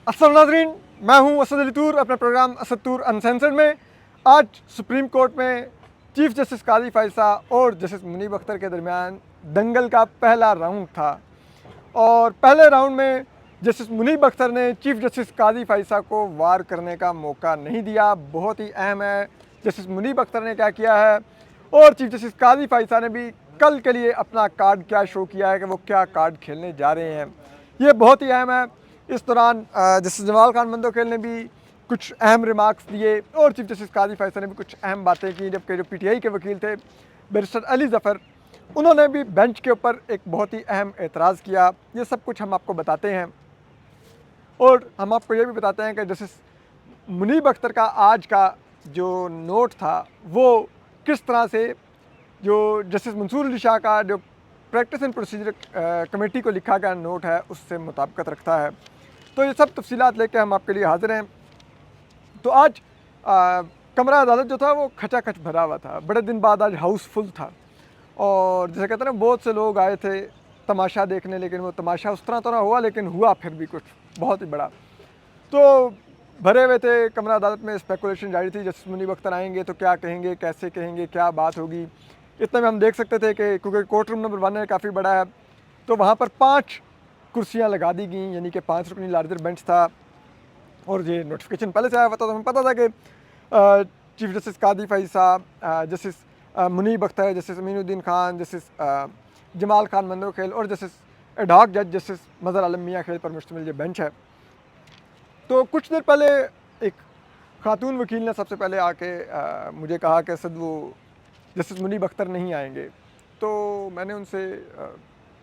अस्सलाम नाज़रीन, मैं हूं असद अली तूर अपने प्रोग्राम असद तूर अनसेंसर्ड में। आज सुप्रीम कोर्ट में चीफ जस्टिस काजी फ़ैज़ा और जस्टिस मुनीब अख्तर के दरमियान दंगल का पहला राउंड था और पहले राउंड में जस्टिस मुनीब अख्तर ने चीफ जस्टिस काजी फ़ैज़ा को वार करने का मौका नहीं दिया। बहुत ही अहम है जस्टिस मुनीब अख्तर ने क्या किया है और चीफ जस्टिस काजी फ़ैज़ा ने भी कल के लिए अपना कार्ड क्या शो किया है कि वो क्या कार्ड खेलने जा रहे हैं। ये बहुत ही अहम है। इस दौरान जस्टिस जमाल खान मंदोखेल ने भी कुछ अहम रिमार्क्स दिए और चीफ जस्टिस काजी फ़ैज़ा ने भी कुछ अहम बातें की, जबकि जो पीटीआई के वकील थे बैरिस्टर अली ज़फ़र, उन्होंने भी बेंच के ऊपर एक बहुत ही अहम एतराज़ किया। ये सब कुछ हम आपको बताते हैं और हम आपको ये भी बताते हैं कि जस्टिस मुनीब अख्तर का आज का जो नोट था वो किस तरह से जो जस्टिस मंसूर अली शाह का जो प्रैक्टिस एंड प्रोसीजर कमेटी को लिखा गया नोट है उससे मुताबिकत रखता है। तो ये सब तफसीलात लेके हम आपके लिए हाज़िर हैं। तो आज कमरा अदालत जो था वो खचाखच भरा हुआ था। बड़े दिन बाद आज हाउस फुल था और जैसे कहते हैं ना, बहुत से लोग आए थे तमाशा देखने, लेकिन वो तमाशा उस तरह तो ना हुआ, लेकिन हुआ फिर भी कुछ बहुत ही बड़ा। तो भरे हुए थे कमरा अदालत में, स्पेकुलेशन जारी थी जस्टिस मुनीब अख्तर आएंगे तो क्या कहेंगे, कैसे कहेंगे, क्या बात होगी। इतने में हम देख सकते थे कि क्योंकि कोर्ट रूम नंबर 1 है, काफ़ी बड़ा है, तो वहाँ पर 5 कुर्सियाँ लगा दी गई, यानी कि 5 रुकनी लार्जर बेंच था। और ये नोटिफिकेशन पहले से आया हुआ था, तो हमें पता था कि chief justice Qazi Faiza, justice Munib Akhtar, justice Aminuddin Khan, justice Jamal Khan Mandokhail और जस्टिस एडहॉक जज जस्टिस मज़हर आलम मियाँ खेल पर मुश्तमिल ये बेंच है। तो कुछ देर पहले एक खातून वकील ने सबसे पहले आके मुझे कहा कि सद वो जस्टिस मुनीब अख्तर नहीं आएंगे। तो मैंने उनसे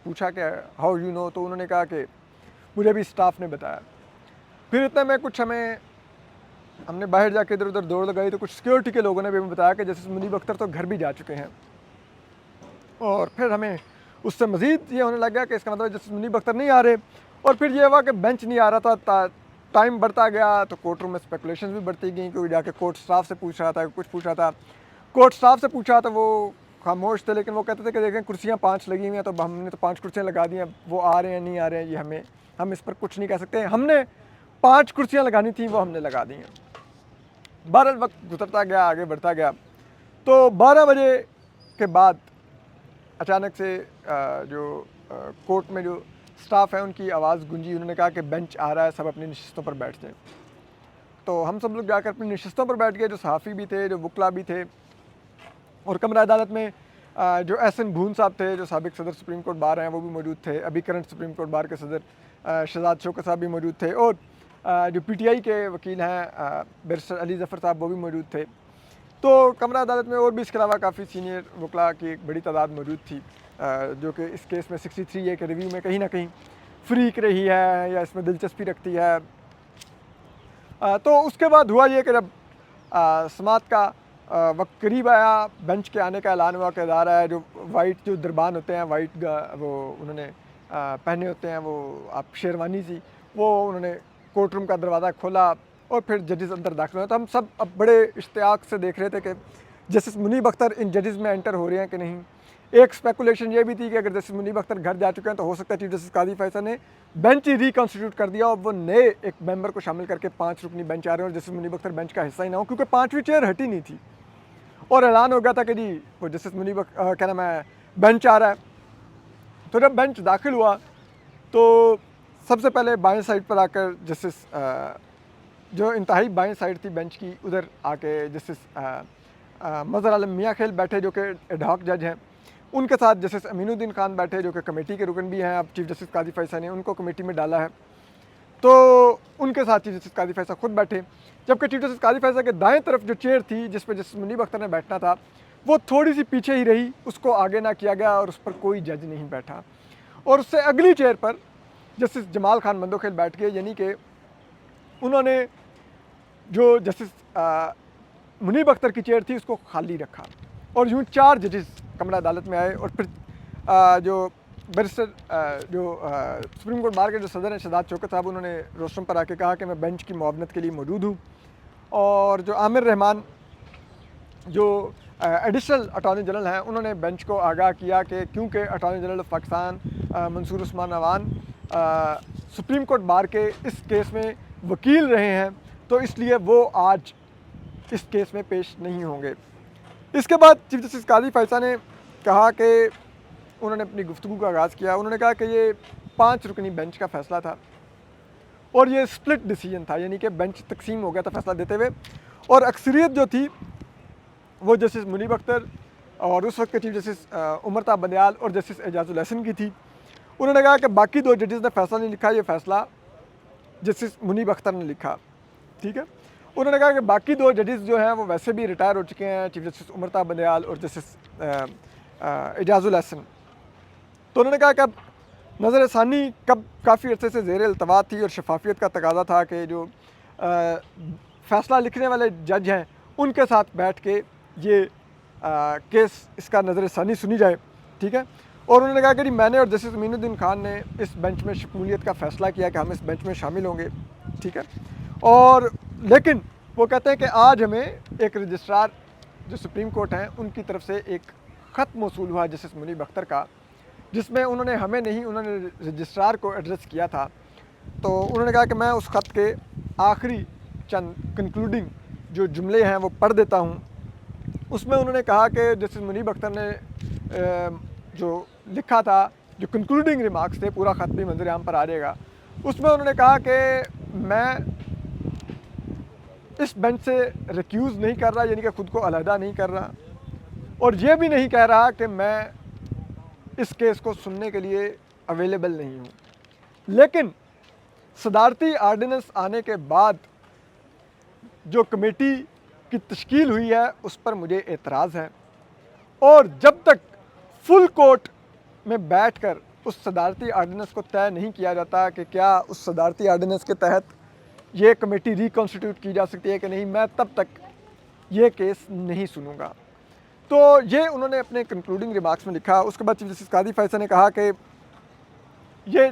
पूछा कि हाउ यू नो, तो उन्होंने कहा कि मुझे भी स्टाफ ने बताया। फिर इतने में कुछ हमने बाहर जाके इधर उधर दौड़ लगाई, तो कुछ सिक्योरिटी के लोगों ने भी हमें बताया कि जस्टिस मुनीब अख्तर तो घर भी जा चुके हैं। और फिर हमें उससे मज़ीद ये होने लग गया कि इसका मतलब जस्टिस मुनीब अख्तर नहीं आ रहे। और फिर ये हुआ कि बेंच नहीं आ रहा था, टाइम बढ़ता गया, तो कोर्ट रूम में स्पेकुलेशन भी बढ़ती गई। कोई जाके कोर्ट स्टाफ से पूछ रहा था, कुछ पूछ रहा था। कोर्ट स्टाफ से पूछा तो वो खामोश थे, लेकिन वो कहते थे कि देखें कुर्सियाँ 5 लगी हुई हैं, तो हमने तो 5 कुर्सियाँ लगा दी हैं, वो आ रहे हैं नहीं आ रहे हैं ये हम इस पर कुछ नहीं कह सकते। हमने 5 कुर्सियाँ लगानी थी, वो हमने लगा दी हैं। बहरहाल वक्त गुजरता गया, आगे बढ़ता गया। तो 12 बजे के बाद अचानक से जो कोर्ट में जो स्टाफ है उनकी आवाज़ गूंजी। उन्होंने कहा कि बेंच आ रहा है, सब अपनी नशिस्तों पर बैठ जाएं। तो हम सब लोग जाकर अपनी नशिस्तों पर बैठ गए, जो सहाफ़ी भी थे, जो वकला भी थे। और कमरा अदालत में जो एहसन भून साहब थे, जो साबिक सदर सुप्रीम कोर्ट बार हैं, वो भी मौजूद थे। अभी करंट सुप्रीम कोर्ट बार के सदर शहजाद शौकत साहब भी मौजूद थे। और जो पीटीआई के वकील हैं बैरिस्टर अली ज़फ़र साहब, वो भी मौजूद थे। तो कमरा अदालत में और भी इसके अलावा काफ़ी सीनियर वकला की एक बड़ी तादाद मौजूद थी, जो कि इस केस में 63A के रिव्यू में कहीं ना कहीं फ्रीक रही है या इसमें दिलचस्पी रखती है। तो उसके बाद हुआ ये कि जब समात का वक्त करीब आया, बेंच के आने का ऐलान हुआ कि इदारा है, जो वाइट जो दरबान होते हैं, वाइट वो उन्होंने पहने होते हैं, वो आप शेरवानी सी, वो उन्होंने कोर्ट रूम का दरवाज़ा खोला और फिर जजेस अंदर दाखिल हुए। तो हम सब अब बड़े इश्तियाक से देख रहे थे कि जस्टिस मुनीब अख्तर इन जजेस में एंटर हो रहे हैं कि नहीं। एक स्पेकुलेशन ये भी थी कि अगर जस्टिस मुनीब अख्तर घर जा चुके हैं तो हो सकता है चीफ जस्टिस काजी फ़ैज़ा ने बेंच ही रिकॉन्स्टिट्यूट कर दिया और वो नए एक मेंबर को शामिल करके 5 रुकनी बेंच आ रहे हैं और जस्टिस मुनीब अख्तर बेंच का हिस्सा ही ना हो, क्योंकि 5वीं चेयर हटी नहीं थी। और ऐलान हो गया था कि जी वो जस्टिस मुनीब क्या नाम है, बेंच आ रहा है। तो जब बेंच दाखिल हुआ तो सबसे पहले बाएं साइड पर आकर जस्टिस जो इंतहाई बाएं साइड थी बेंच की, उधर आके जस्टिस मज़हर आलम मियाँ खेल बैठे, जो कि एडहॉक जज हैं। उनके साथ जस्टिस अमीनुद्दीन खान बैठे, जो कि कमेटी के रुकन भी हैं। अब चीफ जस्टिस काजी फ़ैज़ा ने उनको कमेटी में डाला है, तो उनके साथ चीफ जस्टिस काजी फ़ैज़ा खुद बैठे। जबकि चीफ जस्टिस काजी फ़ैज़ा के दाएं तरफ जो चेयर थी जिस पर जस्टिस मुनीब अख्तर ने बैठना था, वो थोड़ी सी पीछे ही रही, उसको आगे ना किया गया और उस पर कोई जज नहीं बैठा। और उससे अगली चेयर पर जस्टिस जमाल खान मंदोखेल बैठ गए, यानी कि उन्होंने जो जस्टिस मुनीब अख्तर की चेयर थी उसको खाली रखा। और यूँ 4 जजेस कमरा अदालत में आए और फिर जो बैरिस्टर जो सुप्रीम कोर्ट बार के जो सदर हैं शहजाद शौकत साहब, उन्होंने रोस्टम पर आके कहा कि मैं बेंच की मुआवनत के लिए मौजूद हूँ। और जो आमिर रहमान जो एडिशनल अटॉर्नी जनरल हैं, उन्होंने बेंच को आगाह किया कि क्योंकि attorney general of Pakistan Mansoor Usman Awan supreme court bar के इस केस में वकील रहे हैं, तो इसलिए वो आज इस केस में पेश नहीं होंगे। इसके बाद चीफ जस्टिस काजी फैसला ने कहा कि उन्होंने अपनी गुफ्तगू का आगाज़ किया। उन्होंने कहा कि ये 5 रुकनी बेंच का फ़ैसला था और ये स्प्लिट डिसीजन था, यानी कि बेंच तकसीम हो गया था फ़ैसला देते हुए, और अक्सरियत जो थी वो जस्टिस मुनीब अख्तर और उस वक्त के चीफ जस्टिस उमरता बंदयाल और जस्टिस एजाजुल हसन की थी। उन्होंने कहा कि बाकी 2 जजेस ने फ़ैसला नहीं लिखा, ये फ़ैसला जस्टिस मुनीब अख्तर ने लिखा, ठीक है। उन्होंने कहा कि बाकी 2 जजेस जो हैं वो वैसे भी रिटायर हो चुके हैं, चीफ जस्टिस उमरता बंदयाल और जस्टिस एजाजुल हसन। तो उन्होंने कहा कि अब नज़र षानी कब काफ़ी अर्से से ज़ेर अल्तवा थी और शफाफियत का तकाजा था कि जो फ़ैसला लिखने वाले जज हैं उनके साथ बैठ के ये केस इसका नज़र षानी सुनी जाए, ठीक है। और उन्होंने कहा कि मैंने और जस्टिस अमीनुद्दीन खान ने इस बेंच में शमूलियत का फ़ैसला किया कि हम इस बेंच में शामिल होंगे, ठीक है। और लेकिन वो कहते हैं कि आज हमें एक रजिस्ट्रार जो सुप्रीम कोर्ट हैं उनकी तरफ से एक ख़त मौसूल हुआ जस्टिस मुनीब अख्तर का, जिसमें उन्होंने हमें नहीं, उन्होंने रजिस्ट्रार को एड्रेस किया था। तो उन्होंने कहा कि मैं उस ख़त के आखिरी चंद कंक्लूडिंग जो जुमले हैं वो पढ़ देता हूँ। उसमें उन्होंने कहा कि जस्टिस मुनीब अख्तर ने जो लिखा था, जो कंक्लूडिंग रिमार्क्स थे, पूरा ख़त भी मंजर आम पर आ जाएगा, उसमें उन्होंने कहा कि मैं इस बेंच से रिक्यूज़ नहीं कर रहा, यानी कि ख़ुद को अलहदा नहीं कर रहा, और ये भी नहीं कह रहा कि मैं इस केस को सुनने के लिए अवेलेबल नहीं हूँ। लेकिन सदारती आर्डिनेंस आने के बाद जो कमेटी की तश्कील हुई है उस पर मुझे एतराज़ है, और जब तक फुल कोर्ट में बैठकर उस सदारती आर्डिनेंस को तय नहीं किया जाता कि क्या उस सदारती आर्डिनेंस के तहत ये कमेटी रिकॉन्स्टिट्यूट की जा सकती है कि नहीं, मैं तब तक ये केस नहीं सुनूंगा। तो ये उन्होंने अपने कंक्लूडिंग रिमार्क्स में लिखा। उसके बाद चीफ जस्टिस काजी फैसल ने कहा कि ये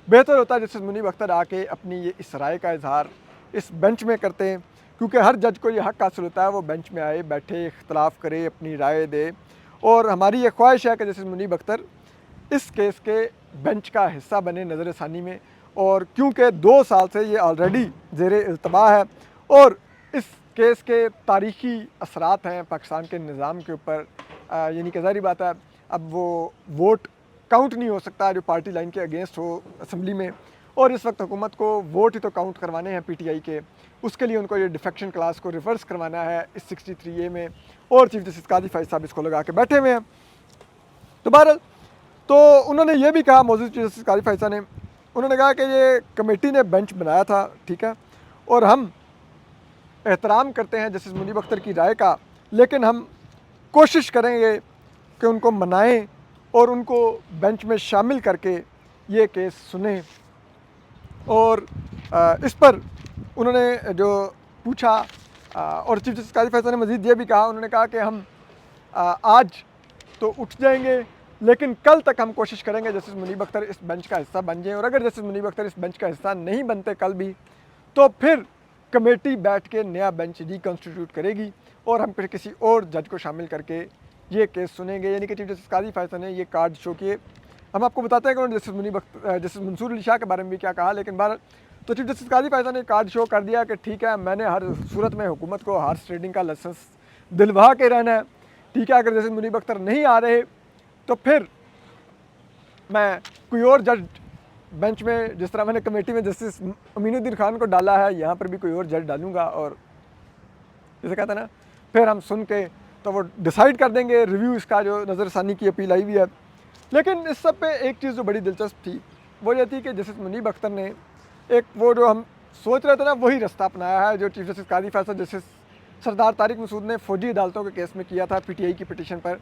बेहतर होता है जस्टिस मुनीब अख्तर आके अपनी ये इस राय का इजहार इस बेंच में करते हैं, क्योंकि हर जज को ये हक़ हासिल होता है वो बेंच में आए, बैठे, इख्तलाफ करे, अपनी राय दे। और हमारी ये ख्वाहिश है कि जस्टिस मुनीब अख्तर इस केस के बेंच का हिस्सा बने नज़र षानी में, और क्योंकि 2 साल से ये ऑलरेडी ज़ेर इल्तवा है और इस केस के तारीख़ी असरात हैं पाकिस्तान के निज़ाम के ऊपर, यानी कि ज़ाहिर बात है अब वो वोट काउंट नहीं हो सकता जो पार्टी लाइन के अगेंस्ट हो असम्बली में, और इस वक्त हुकूमत को वोट ही तो काउंट करवाने हैं पीटीआई के, उसके लिए उनको ये डिफेक्शन क्लास को रिवर्स करवाना है इस 63A में, और चीफ जस्टिस काजी फैज़ साहब इसको लगा के बैठे हुए हैं। तो बहरहाल तो उन्होंने ये भी कहा, मौजूद चीफ जस्टिस काजी फैज़ साहब ने, उन्होंने कहा कि ये कमेटी ने बेंच बनाया था, ठीक है, और हम एहतराम करते हैं जस्टिस मुनीब अख्तर की राय का, लेकिन हम कोशिश करेंगे कि उनको मनाएं और उनको बेंच में शामिल करके ये केस सुने। और इस पर उन्होंने जो पूछा, और चीफ जस्टिस काजी फैसल ने मज़ीद ये भी कहा, उन्होंने कहा कि हम आज तो उठ जाएंगे लेकिन कल तक हम कोशिश करेंगे जस्टिस मुनीब अख्तर इस बेंच का हिस्सा बन जाएँ, और अगर जस्टिस मुनीब अख्तर इस बेंच का हिस्सा नहीं बनते कल भी, तो फिर कमेटी बैठ के नया बेंच रिकॉन्स्टिट्यूट करेगी और हम फिर किसी और जज को शामिल करके ये केस सुनेंगे। यानी कि चीफ जस्टिस काजी फैसल ने ये कार्ड शो किए। हम आपको बताते हैं कि उन्होंने जस्टिस मुनीब अख्तर, जस्टिस मंसूर अली शाह के बारे में भी क्या कहा, लेकिन बार तो चीफ जस्टिस काजी फैसल ने कार्ड शो कर दिया कि ठीक है, मैंने हर सूरत में हुकूमत को हॉर्स ट्रेडिंग का लाइसेंस दिलवा के रहना है, ठीक है। अगर जस्टिस मुनीब अख्तर नहीं आ रहे तो फिर मैं कोई और जज बेंच में, जिस तरह मैंने कमेटी में जस्टिस अमीनुद्दीन खान को डाला है, यहाँ पर भी कोई और जज डालूंगा, और जैसे कहते हैं ना, फिर हम सुन के तो वो डिसाइड कर देंगे रिव्यू इसका जो नज़र षानी की अपील आई हुई है। लेकिन इस सब पे एक चीज़ जो बड़ी दिलचस्प थी वो ये थी कि जस्टिस मुनीब अख्तर ने एक वो जो हम सोच रहे थे ना वही रास्ता अपनाया है जो चीफ जस्टिस काजी फैसल जस्टिस सरदार तारिक मसूद ने फ़ौजी अदालतों के केस में किया था पीटीआई की पिटीशन पर,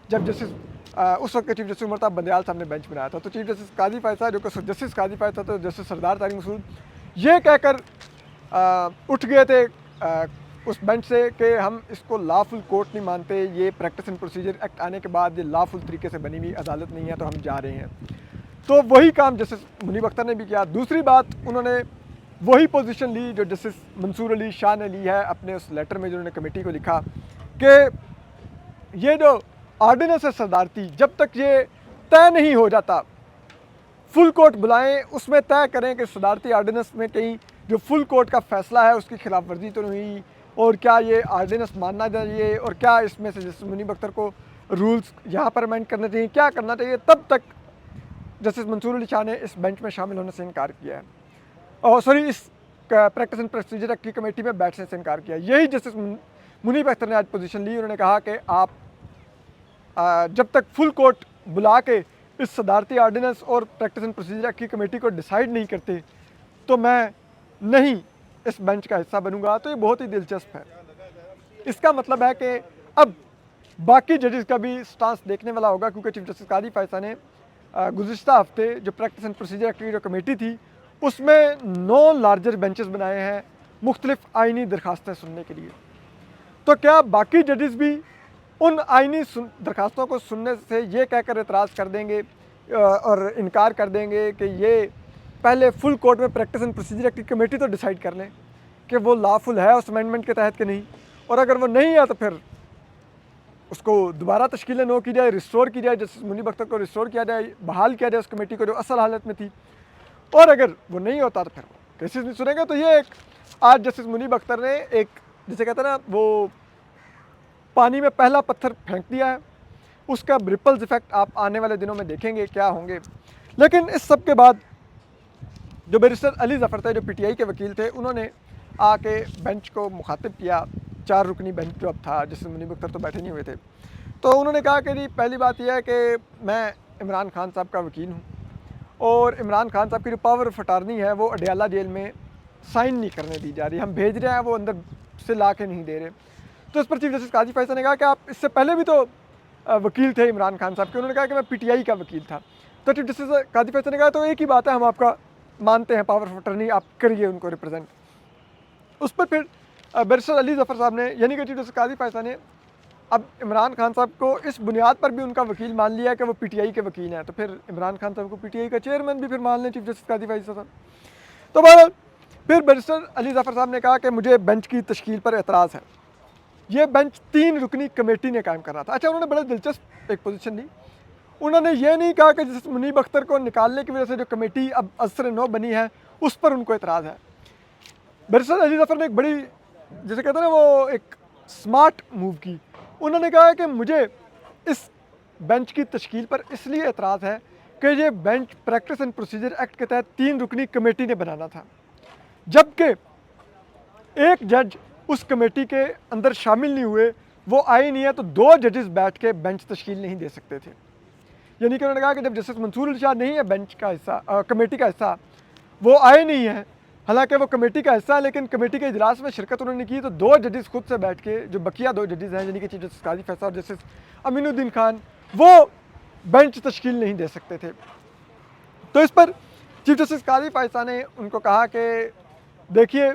जब जस्टिस उस वक्त के चीफ जस्टिस उमरता बंदयाल साहब ने बेंच बनाया था। तो चीफ जस्टिस काजी फैसल जो कि जस्टिस काजी फैसल तो जस्टिस सरदार तारिक मसूद ये कहकर उठ गए थे उस बेंच से कि हम इसको लॉफुल कोर्ट नहीं मानते, ये प्रैक्टिस एंड प्रोसीजर एक्ट आने के बाद ये लॉफुल तरीके से बनी हुई अदालत नहीं है, तो हम जा रहे हैं। तो वही काम जस्टिस मुनीब अख्तर ने भी किया। दूसरी बात, उन्होंने वही पोजीशन ली जो जस्टिस मंसूर अली शाह ने ली है अपने उस लेटर में जो उन्होंने कमेटी को लिखा कि ये जो ऑर्डिनेंस है सदारती, जब तक ये तय नहीं हो जाता, फुल कोर्ट बुलाएं, उसमें तय करें कि सदारती ऑर्डिनेंस में कहीं जो फुल कोर्ट का फैसला है उसकी खिलाफ वर्जी तो नहीं हुई, और क्या ये आर्डिनेंस मानना चाहिए, और क्या इसमें से जस्टिस मुनीब अख्तर को रूल्स यहाँ पर अमेंड करने चाहिए, क्या करना चाहिए, तब तक जस्टिस मंसूर अली शाह ने इस बेंच में शामिल होने से इनकार किया है, और सॉरी इस प्रैक्टिस एंड प्रोसीजर एक्ट की कमेटी में बैठने से इनकार किया। यही जस्टिस मुनीब अख्तर ने आज पोजीशन ली। उन्होंने कहा कि आप जब तक फुल कोर्ट बुला के इस सदारती आर्डिनेंस और प्रैक्टिस एंड प्रोसीजर एक्ट की कमेटी को डिसाइड नहीं करते तो मैं नहीं इस बेंच का हिस्सा बनूंगा। तो ये बहुत ही दिलचस्प है। इसका मतलब है कि अब बाकी जजेस का भी स्टांस देखने वाला होगा, क्योंकि चीफ जस्टिस कादी फायसा ने गुज़िश्ता हफ्ते जो प्रैक्टिस एंड प्रोसीजर एक्ट की जो कमेटी थी उसमें 9 लार्जर बेंचेस बनाए हैं मुख्तलिफ आइनी दरखास्तें सुनने के लिए। तो क्या बाकी जजेस भी उन आइनी दरखास्तों को सुनने से ये कहकर एतराज़ कर देंगे और इनकार कर देंगे कि ये पहले फुल कोर्ट में प्रैक्टिस एंड प्रोसीजर एक्ट की कमेटी तो डिसाइड कर लें कि वो लॉफुल है उस अमेंडमेंट के तहत कि नहीं, और अगर वो नहीं है तो फिर उसको दोबारा तश्कील नो की जाए, रिस्टोर की जाए, जस्टिस मुनीब अख्तर को रिस्टोर किया जाए, बहाल किया जाए उस कमेटी को जो असल हालत में थी। और अगर वो नहीं होता तो फिर केसेस नहीं सुनेंगे। तो ये एक आज जस्टिस मुनीब अख्तर ने एक जिसे कहते हैं ना वो पानी में पहला पत्थर फेंक दिया है, उसका रिपल्स इफेक्ट आप आने वाले दिनों में देखेंगे क्या होंगे। लेकिन इस सब के बाद जो बैरिस्टर अली ज़फ़र थे जो पीटीआई के वकील थे, उन्होंने आके बेंच को मुखातिब किया। 4 रुकनी बेंच जो अब था, जस्टिस मुनीब अख्तर तो बैठे नहीं हुए थे, तो उन्होंने कहा कि जी पहली बात यह है कि मैं इमरान खान साहब का वकील हूँ और इमरान खान साहब की जो पावर ऑफ अटार्नी है वो अडयाला जेल में साइन नहीं करने दी जा रही, हम भेज रहे हैं वो अंदर से ला के नहीं दे रहे। तो इस पर चीफ जस्टिस काजी फैसल ने कहा कि आप इससे पहले भी तो वकील थे इमरान खान साहब के। उन्होंने कहा कि मैं पीटीआई का वकील था। तो चीफ जस्टिस काजी फैसल ने कहा तो एक ही बात है, हम आपका मानते हैं पावर ऑफ अटर्नी, आप करिए उनको रिप्रेजेंट। उस पर फिर बैरिस्टर अली ज़फ़र साहब ने यानी कि चीफ जस्टिस काजी फैसल ने अब इमरान खान साहब को इस बुनियाद पर भी उनका वकील मान लिया कि वो पीटीआई के वकील हैं, तो फिर इमरान खान साहब को पीटीआई का चेयरमैन भी फिर मान लें चीफ जस्टिस काजी फैसल साहब। तो बहरहाल फिर बैरिस्टर अली ज़फ़र साहब ने कहा कि मुझे बेंच की तश्कील पर एतराज़ है। ये बेंच 3 रुकनी कमेटी ने कायम करना था। अच्छा, उन्होंने बड़ा दिलचस्प एक पोजीशन ली। उन्होंने ये नहीं कहा कि जिस मुनीब अख्तर को निकालने की वजह से जो कमेटी अब असर नो बनी है उस पर उनको एतराज़ है। बैरिस्टर अली ज़फ़र ने एक बड़ी जैसे कहते हैं ना वो एक स्मार्ट मूव की। उन्होंने कहा कि मुझे इस बेंच की तश्कील पर इसलिए एतराज़ है कि ये bench practice and procedure act के तहत 3 रुकनी कमेटी ने बनाना था, जबकि एक जज उस कमेटी के अंदर शामिल नहीं हुए, वो आए नहीं है, तो 2 जजेस बैठ के बेंच तश्कील नहीं दे सकते थे। यानी कि उन्होंने कहा कि जब जस्टिस मंसूर अली शाह नहीं है बेंच का हिस्सा, कमेटी का हिस्सा, वो आए नहीं है, हालांकि वो कमेटी का हिस्सा है, लेकिन कमेटी के इजलास में शिरकत उन्होंने की, तो 2 जजेस खुद से बैठ के जो बकिया 2 जजेस हैं यानी कि चीफ जस्टिस काजी फैसल और जस्टिस अमीनुद्दीन खान, वो बेंच तश्कील नहीं दे सकते थे। तो इस पर चीफ जस्टिस काजी फैसल ने उनको कहा कि देखिए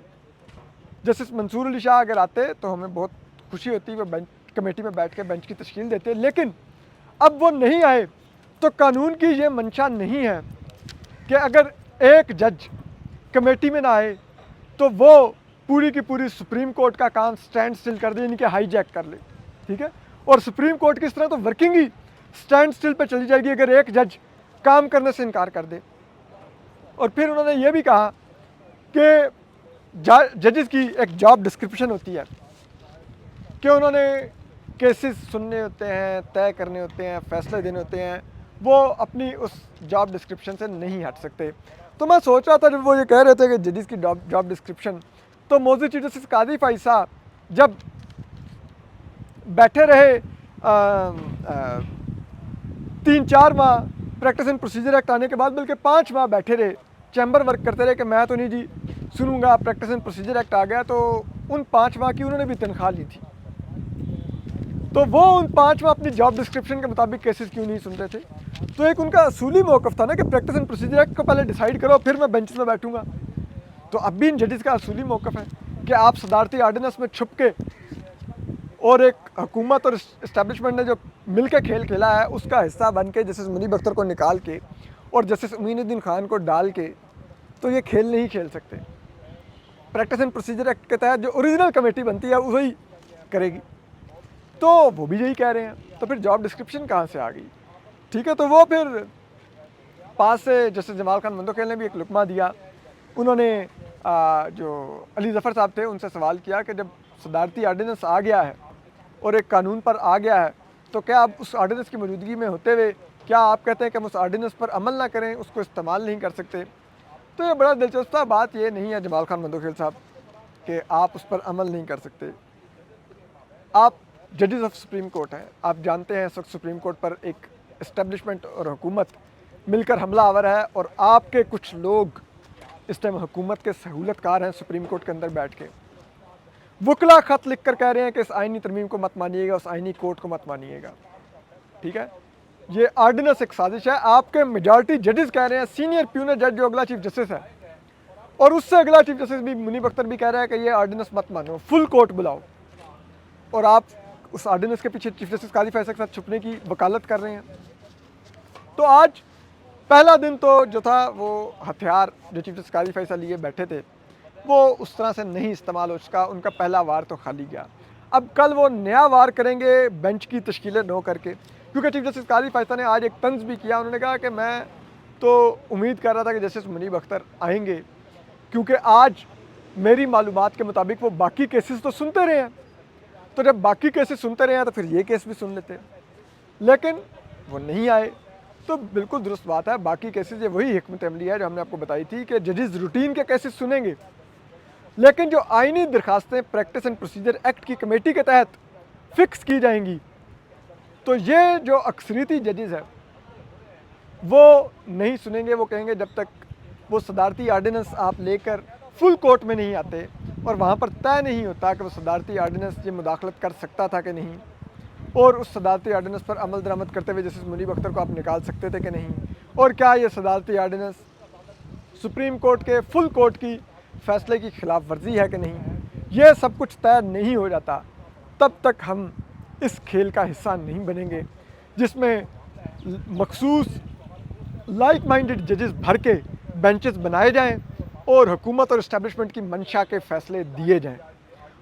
जस्टिस मंसूर अली शाह अगर आते तो हमें बहुत खुशी होती, वो बेंच कमेटी में बैठ के बेंच की तश्कील देते, लेकिन अब वो नहीं आए तो कानून की ये मंशा नहीं है कि अगर एक जज कमेटी में ना आए तो वो पूरी की पूरी सुप्रीम कोर्ट का काम स्टैंड स्टिल कर दे, यानी कि हाईजैक कर ले, ठीक है। और सुप्रीम कोर्ट की इस तरह तो वर्किंग ही स्टैंड स्टिल पर चली जाएगी अगर एक जज काम करने से इनकार कर दे। और फिर उन्होंने ये भी कहा कि जजेस की एक जॉब डिस्क्रिप्शन होती है कि उन्होंने केसेस सुनने होते हैं, तय करने होते हैं, फैसले देने होते हैं, वो अपनी उस जॉब डिस्क्रिप्शन से नहीं हट सकते। तो मैं सोच रहा था जब वो ये कह रहे थे कि जजेस की जॉब डिस्क्रिप्शन, तो मौजूद चीफ जस्टिस काजी फैसल जब बैठे रहे 3-4 माह प्रैक्टिस एंड प्रोसीजर एक्ट आने के बाद, बल्कि 5 माह बैठे रहे, चैम्बर वर्क करते रहे कि मैं तो नहीं जी सुनूंगा, प्रैक्टिस एंड प्रोसीजर एक्ट आ गया, तो उन 5 माह की उन्होंने भी तनख्वाह ली थी। तो वो उन 5 माह अपनी जॉब डिस्क्रिप्शन के मुताबिक केसेस क्यों नहीं सुन रहे थे? तो एक उनका असूली मौक़िफ़ था ना कि प्रैक्टिस एंड प्रोसीजर एक्ट को पहले डिसाइड करो, फिर मैं बेंच में बैठूंगा। तो अब भी इन जजेस का असूली मौक़िफ़ है कि आप सदारती आर्डिनेंस में छुप के और एक हुकूमत और इस्टेब्लिशमेंट ने जो मिल के खेल खेला है उसका हिस्सा बन के जस्टिस मुनीब अख्तर को निकाल के और जस्टिस अमीनुद्दीन खान को डाल के तो ये खेल नहीं खेल सकते। प्रैक्टिस एंड प्रोसीजर एक्ट के तहत जो ओरिजिनल कमेटी बनती है वही करेगी। तो वो भी यही कह रहे हैं, तो फिर जॉब डिस्क्रिप्शन कहाँ से आ गई? ठीक है, तो वो फिर पास से जस्टिस जमाल खान मंदोखेल ने भी एक लुकमा दिया। उन्होंने जो अली ज़फ़र साहब थे उनसे सवाल किया कि जब सदारती आर्डिनेंस आ गया है और एक कानून पर आ गया है तो क्या आप उस आर्डिनेंस की मौजूदगी में होते हुए क्या आप कहते हैं कि हम उस आर्डिनेंस पर अमल ना करें, उसको इस्तेमाल नहीं कर सकते? तो ये बड़ा दिलचस्प था। बात ये नहीं है जमाल खान मंदोखेल साहब कि आप उस पर अमल नहीं कर सकते। आप जजेस ऑफ सुप्रीम कोर्ट हैं, आप जानते हैं इस वक्त सुप्रीम कोर्ट पर एक इस्टेब्लिशमेंट और हुकूमत मिलकर हमला आवर है और आपके कुछ लोग इस टाइम हुकूमत के सहूलतकार हैं सुप्रीम कोर्ट के अंदर बैठ के। वकला ख़त लिख कर कह रहे हैं कि इस आइनी तरमीम को मत मानिएगा, उस आइनी कोर्ट को मत मानिएगा। ठीक है, ये आर्डिनेंस एक साजिश है। आपके मेजॉरिटी जजेस कह रहे हैं, सीनियर प्यूनर जज जो अगला चीफ जस्टिस है और उससे अगला चीफ जस्टिस भी मुनीब अख्तर भी कह रहा है कि ये आर्डिनेंस मत मानो, फुल कोर्ट बुलाओ, और आप उस आर्डिनेंस के पीछे चीफ जस्टिस काजी फैसल के साथ छुपने की वकालत कर रहे हैं। तो आज पहला दिन तो जो था वो हथियार जो चीफ जस्टिस काजी फैसल लिए बैठे थे वो उस तरह से नहीं इस्तेमाल हो सका, उनका पहला वार तो खाली गया। अब कल वो नया वार करेंगे बेंच की तश्कीलें नो करके, क्योंकि चीफ जस्टिस काजी फैसल ने आज एक तंज भी किया। उन्होंने कहा कि मैं तो उम्मीद कर रहा था कि जस्टिस मुनीब अख्तर आएंगे, क्योंकि आज मेरी मालूमात के मुताबिक वो बाकी केसेस तो सुनते रहे हैं, तो जब बाकी केसेस सुनते रहे हैं तो फिर ये केस भी सुन लेते, लेकिन वो नहीं आए। तो बिल्कुल दुरुस्त बात है, बाकी केसेस ये वही हिकमत अमली है जो हमने आपको बताई थी कि जजेस रूटीन के केसेस सुनेंगे, लेकिन जो आइनी दरखास्तें प्रैक्टिस एंड प्रोसीजर एक्ट की कमेटी के तहत फिक्स की जाएंगी तो ये जो अक्सरियती जजेस हैं वो नहीं सुनेंगे। वो कहेंगे जब तक वो सदारती आर्डिनेंस आप लेकर फुल कोर्ट में नहीं आते और वहाँ पर तय नहीं होता कि वो सदारती आर्डिनेंस ये मुदाखलत कर सकता था कि नहीं, और उस सदारती आर्डिनेंस पर अमल दरामद करते हुए जस्टिस मुनीब अख्तर को आप निकाल सकते थे कि नहीं, और क्या ये सदारती आर्डिनेंस सुप्रीम कोर्ट के फुल कोर्ट की फ़ैसले की खिलाफ वर्जी है कि नहीं, ये सब कुछ तय नहीं हो जाता तब तक हम इस खेल का हिस्सा नहीं बनेंगे जिसमें मखसूस लाइक माइंडेड जजेस भर के बेंचेस बनाए जाएं और हुकूमत और इस्टेब्लिशमेंट की मंशा के फ़ैसले दिए जाएं।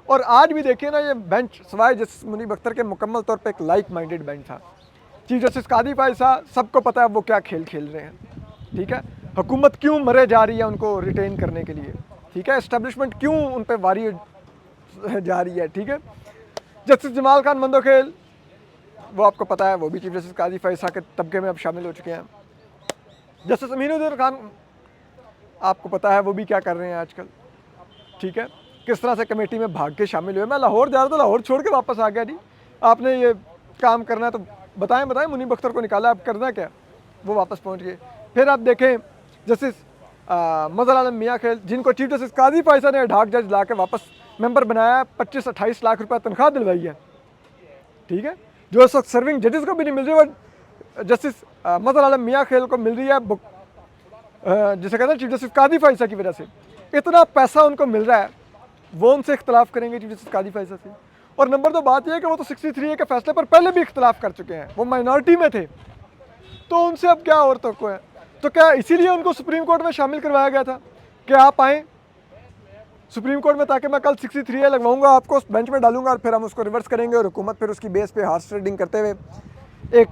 और आज भी देखिए ना, ये बेंच सवाए जस्टिस मुनीब अख्तर के मुकम्मल तौर पे एक लाइक माइंडेड बेंच था। चीफ जस्टिस कादी फैसल सबको पता है वो क्या खेल खेल रहे हैं। ठीक है, हुकूमत क्यों मरे जा रही है उनको रिटेन करने के लिए, ठीक है, इस्टेब्लिशमेंट क्यों उन पर वारी जा रही है। ठीक है, जस्टिस जमाल खान मंदोखेल वो आपको पता है वो भी चीफ जस्टिस कादी फैसल के तबके में अब शामिल हो चुके हैं। जस्टिस अमीनुद्दीन खान आपको पता है वो भी क्या कर रहे हैं आजकल। ठीक है, किस तरह से कमेटी में भाग के शामिल हुए। मैं लाहौर जा रहा था, लाहौर छोड़ के वापस आ गया। जी आपने ये काम करना है तो बताएं मुनीब अख्तर को निकाला, अब करना क्या, वो वापस पहुंच गए। फिर आप देखें जस्टिस मज़हर आलम मियाँ खेल जिनको चीफ जस्टिस काजी फैसल ने ढाक जज ला के वापस मेंबर बनाया, 25-28 लाख रुपये तनख्वाह दिलवाई है। ठीक है, जो इस वक्त सर्विंग जजेस को भी नहीं मिल रही, वो जस्टिस मज़हर आलम मियाँ खेल को मिल रही है, जिसे कहते हैं चीफ जस्टिस काजी फैसल की वजह से इतना पैसा उनको मिल रहा है, वो उनसे इख्तलाफ करेंगे चीफ जस्टिस काजी फैसल से। और नंबर 2 बात यह है कि वो तो 63A के फैसले पर पहले भी इख्तलाफ कर चुके हैं, वो माइनॉरिटी में थे, तो उनसे अब क्या और तो है। तो क्या इसीलिए उनको सुप्रीम कोर्ट में शामिल करवाया गया था कि आप आएँ सुप्रीम कोर्ट में ताकि मैं कल 63A लगवाऊंगा, आपको उस बेंच में डालूंगा और फिर हम उसको रिवर्स करेंगे और हुकूमत फिर उसकी बेस पे हॉर्स ट्रेडिंग करते हुए एक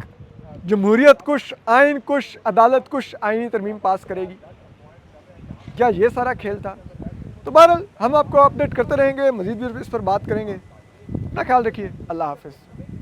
जमहूरियत कुश, आइन कुश, अदालत कुश आइनी तरमीम पास करेगी। क्या ये सारा खेल था? तो बहरहाल हम आपको अपडेट करते रहेंगे, मज़ीद भी इस पर बात करेंगे। अपना ख्याल रखिए, अल्लाह हाफ़िज़।